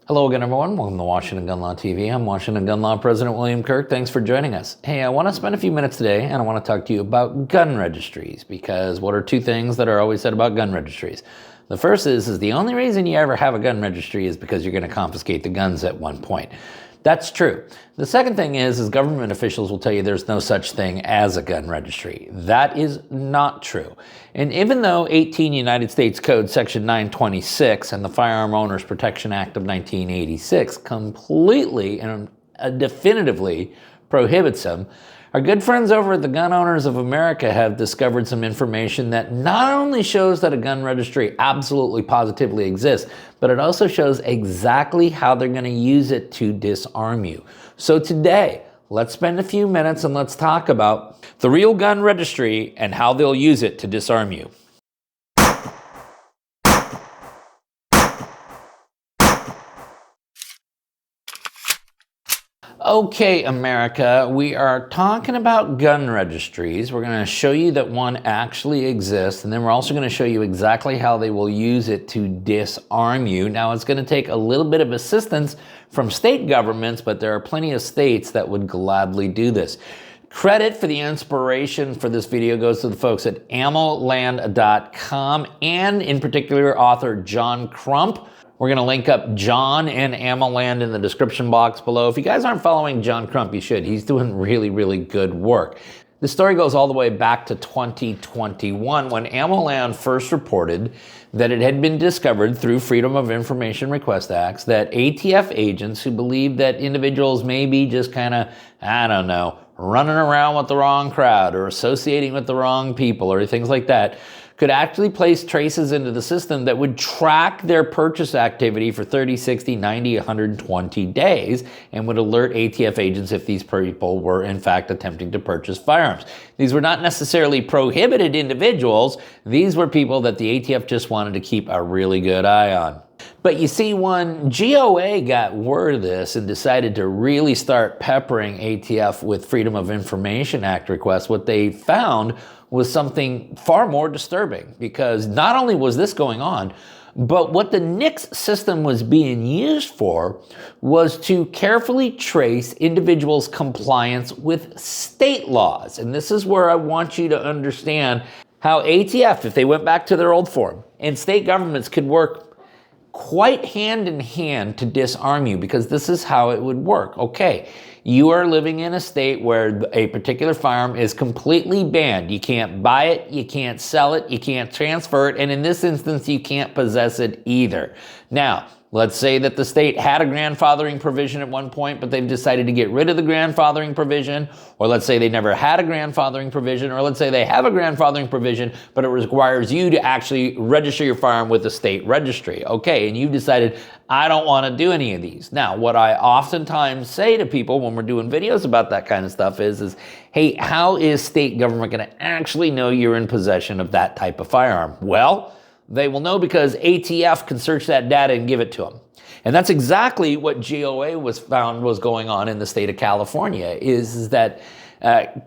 Hello again, everyone. Welcome to Washington Gun Law TV. I'm Washington Gun Law President William Kirk. Thanks for joining us. Hey, I want to spend a few minutes today and I want to talk to you about gun registries, because what are two things that are always said about gun registries? The first is the only reason you ever have a gun registry is because you're going to confiscate the guns at one point. That's true. The second thing is government officials will tell you there's no such thing as a gun registry. That is not true. And even though 18 United States Code Section 926 and the Firearm Owners Protection Act of 1986 completely and definitively prohibits them, our good friends over at the Gun Owners of America have discovered some information that not only shows that a gun registry absolutely positively exists, but it also shows exactly how they're going to use it to disarm you. So today, let's spend a few minutes and let's talk about the real gun registry and how they'll use it to disarm you. Okay, America, we are talking about gun registries. We're going to show you that one actually exists, and then we're also going to show you exactly how they will use it to disarm you. Now, it's going to take a little bit of assistance from state governments, but there are plenty of states that would gladly do this. Credit for the inspiration for this video goes to the folks at ammoland.com, and in particular, author John Crump. We're going to link up John and AmmoLand in the description box below. If you guys aren't following John Crump, you should. He's doing really, really good work. The story goes all the way back to 2021 when AmmoLand first reported that it had been discovered through Freedom of Information Request Acts that ATF agents who believe that individuals may be just kind of, running around with the wrong crowd or associating with the wrong people or things like that, could actually place traces into the system that would track their purchase activity for 30, 60, 90, 120 days and would alert ATF agents if these people were in fact attempting to purchase firearms. These were not necessarily prohibited individuals. These were people that the ATF just wanted to keep a really good eye on. But you see, when GOA got word of this and decided to really start peppering ATF with Freedom of Information Act requests, what they found was something far more disturbing, because not only was this going on, but what the NICS system was being used for was to carefully trace individuals' compliance with state laws. And this is where I want you to understand how ATF, if they went back to their old form, and state governments could work quite hand in hand to disarm you, because this is how it would work. Okay, you are living in a state where a particular firearm is completely banned. You can't buy it, you can't sell it, you can't transfer it, and in this instance, you can't possess it either. Now, let's say that the state had a grandfathering provision at one point, but they've decided to get rid of the grandfathering provision, or let's say they never had a grandfathering provision, or let's say they have a grandfathering provision, but it requires you to actually register your firearm with the state registry. Okay, and you've decided, I don't want to do any of these. Now, what I oftentimes say to people when we're doing videos about that kind of stuff is hey, how is state government going to actually know you're in possession of that type of firearm? Well, they will know because ATF can search that data and give it to them. And that's exactly what GOA was found was going on in the state of California, is that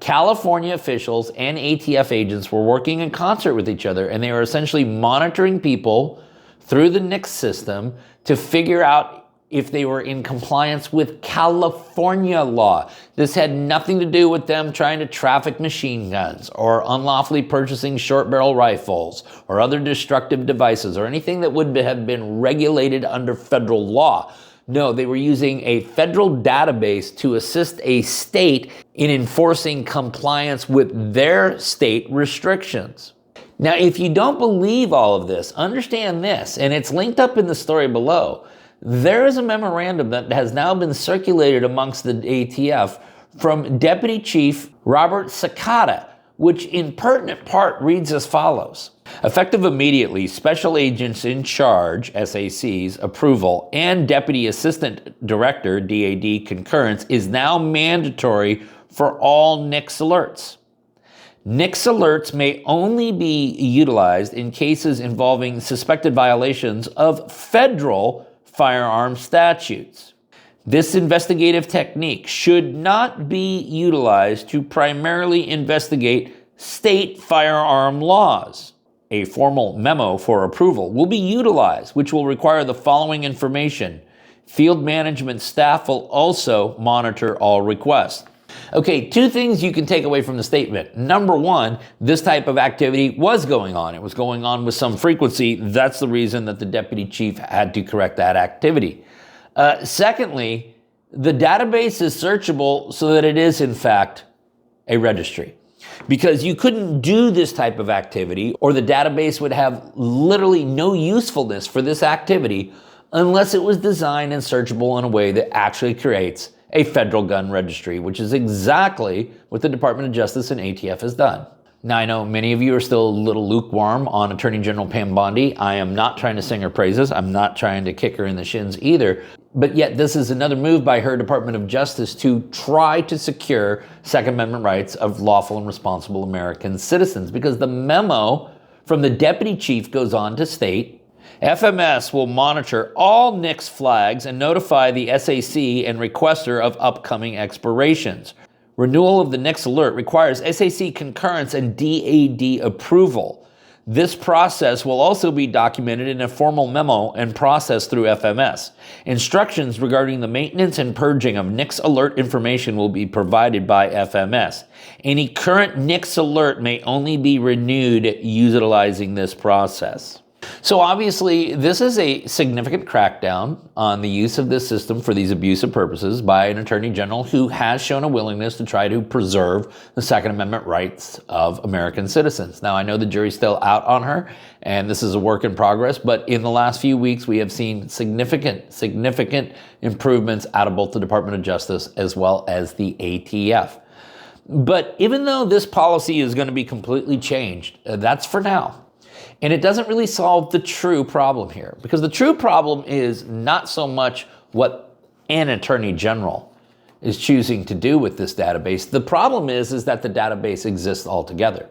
California officials and ATF agents were working in concert with each other, and they were essentially monitoring people through the NICS system to figure out if they were in compliance with California law. This had nothing to do with them trying to traffic machine guns or unlawfully purchasing short barrel rifles or other destructive devices or anything that would have been regulated under federal law. No, they were using a federal database to assist a state in enforcing compliance with their state restrictions. Now, if you don't believe all of this, understand this, and it's linked up in the story below. There is a memorandum that has now been circulated amongst the ATF from Deputy Chief Robert Sakata, which in pertinent part reads as follows. Effective immediately, Special Agents in Charge, SAC's, approval and Deputy Assistant Director, DAD, concurrence is now mandatory for all NICS alerts. NICS alerts may only be utilized in cases involving suspected violations of federal firearm statutes. This investigative technique should not be utilized to primarily investigate state firearm laws. A formal memo for approval will be utilized, which will require the following information: Field management staff will also monitor all requests. Okay, two things you can take away from the statement. Number one, this type of activity was going on. It was going on with some frequency. That's the reason that the deputy chief had to correct that activity. Secondly, the database is searchable so that it is, in fact, a registry. Because you couldn't do this type of activity, or the database would have literally no usefulness for this activity unless it was designed and searchable in a way that actually creates a federal gun registry, which is exactly what the Department of Justice and ATF has done. Now, I know many of you are still a little lukewarm on Attorney General Pam Bondi. I am not trying to sing her praises. I'm not trying to kick her in the shins either. But yet this is another move by her Department of Justice to try to secure Second Amendment rights of lawful and responsible American citizens. Because the memo from the deputy chief goes on to state, FMS will monitor all NICS flags and notify the SAC and requester of upcoming expirations. Renewal of the NICS alert requires SAC concurrence and DAD approval. This process will also be documented in a formal memo and processed through FMS. Instructions regarding the maintenance and purging of NICS alert information will be provided by FMS. Any current NICS alert may only be renewed utilizing this process. So obviously, this is a significant crackdown on the use of this system for these abusive purposes by an attorney general who has shown a willingness to try to preserve the Second Amendment rights of American citizens. Now, I know the jury's still out on her, and this is a work in progress, but in the last few weeks, we have seen significant improvements out of both the Department of Justice as well as the ATF. But even though this policy is going to be completely changed, that's for now. And it doesn't really solve the true problem here, because the true problem is not so much what an attorney general is choosing to do with this database. The problem is that the database exists altogether.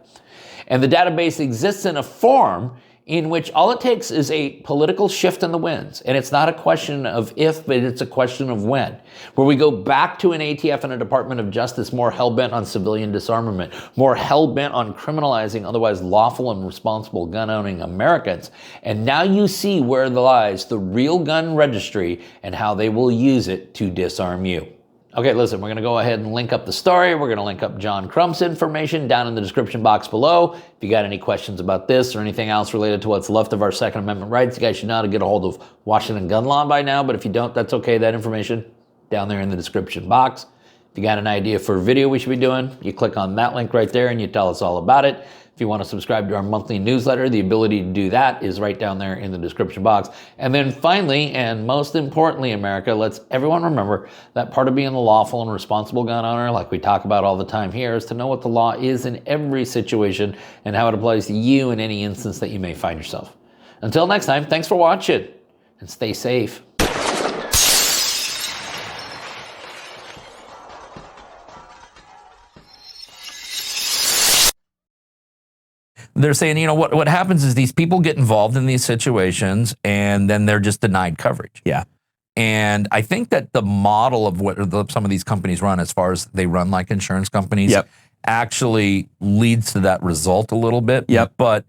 And the database exists in a form in which all it takes is a political shift in the winds. And it's not a question of if, but it's a question of when. Where we go back to an ATF and a Department of Justice more hell-bent on civilian disarmament, more hell-bent on criminalizing otherwise lawful and responsible gun-owning Americans. And now you see where lies the real gun registry and how they will use it to disarm you. Okay, listen, we're going to go ahead and link up the story. We're going to link up John Crump's information down in the description box below. If you got any questions about this or anything else related to what's left of our Second Amendment rights, you guys should know how to get a hold of Washington gun law by now. But if you don't, that's okay. That information down there in the description box. If you got an idea for a video we should be doing, you click on that link right there and you tell us all about it. If you want to subscribe to our monthly newsletter, the ability to do that is right down there in the description box. And then finally, and most importantly, America, let's everyone remember that part of being the lawful and responsible gun owner, like we talk about all the time here, is to know what the law is in every situation and how it applies to you in any instance that you may find yourself. Until next time, thanks for watching and stay safe. They're saying, you know, what happens is these people get involved in these situations and then they're just denied coverage. Yeah. And I think that the model of what some of these companies run, as far as they run like insurance companies, actually leads to that result a little bit. But,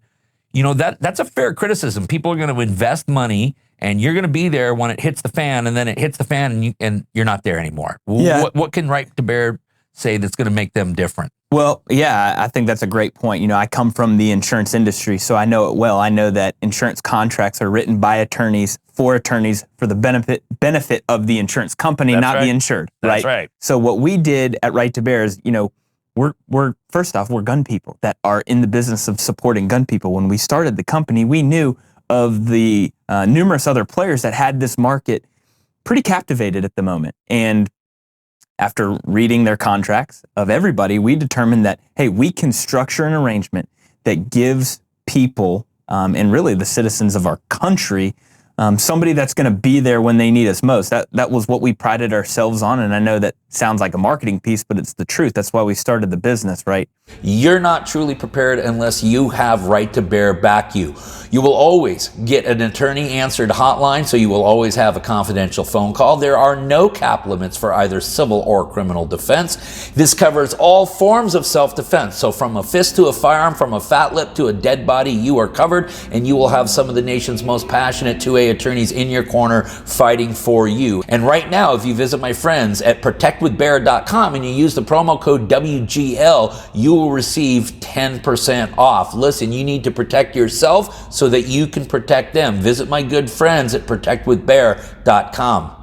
you know, that's a fair criticism. People are going to invest money and you're going to be there when it hits the fan, and then it hits the fan and you're not there anymore. What can Right to Bear say that's going to make them different? Well, yeah, I think that's a great point. You know, I come from the insurance industry, so I know it well. I know that insurance contracts are written by attorneys for the benefit of the insurance company, not the insured. That's right. So what we did at Right to Bear is, you know, we're first off, we're gun people that are in the business of supporting gun people. When we started the company, we knew of the numerous other players that had this market pretty captivated at the moment. And after reading their contracts of everybody, we determined that, hey, we can structure an arrangement that gives people and really the citizens of our country somebody that's going to be there when they need us most. That was what we prided ourselves on, and I know that sounds like a marketing piece, but it's the truth. That's why we started the business, right? You're not truly prepared unless you have Right to Bear back you. You will always get an attorney-answered hotline, so you will always have a confidential phone call. There are no cap limits for either civil or criminal defense. This covers all forms of self-defense. So from a fist to a firearm, from a fat lip to a dead body, you are covered, and you will have some of the nation's most passionate 2A attorneys in your corner fighting for you. And right now, if you visit my friends at protectwithbear.com and you use the promo code WGL, you will receive 10% off. Listen, you need to protect yourself so that you can protect them. Visit my good friends at protectwithbear.com.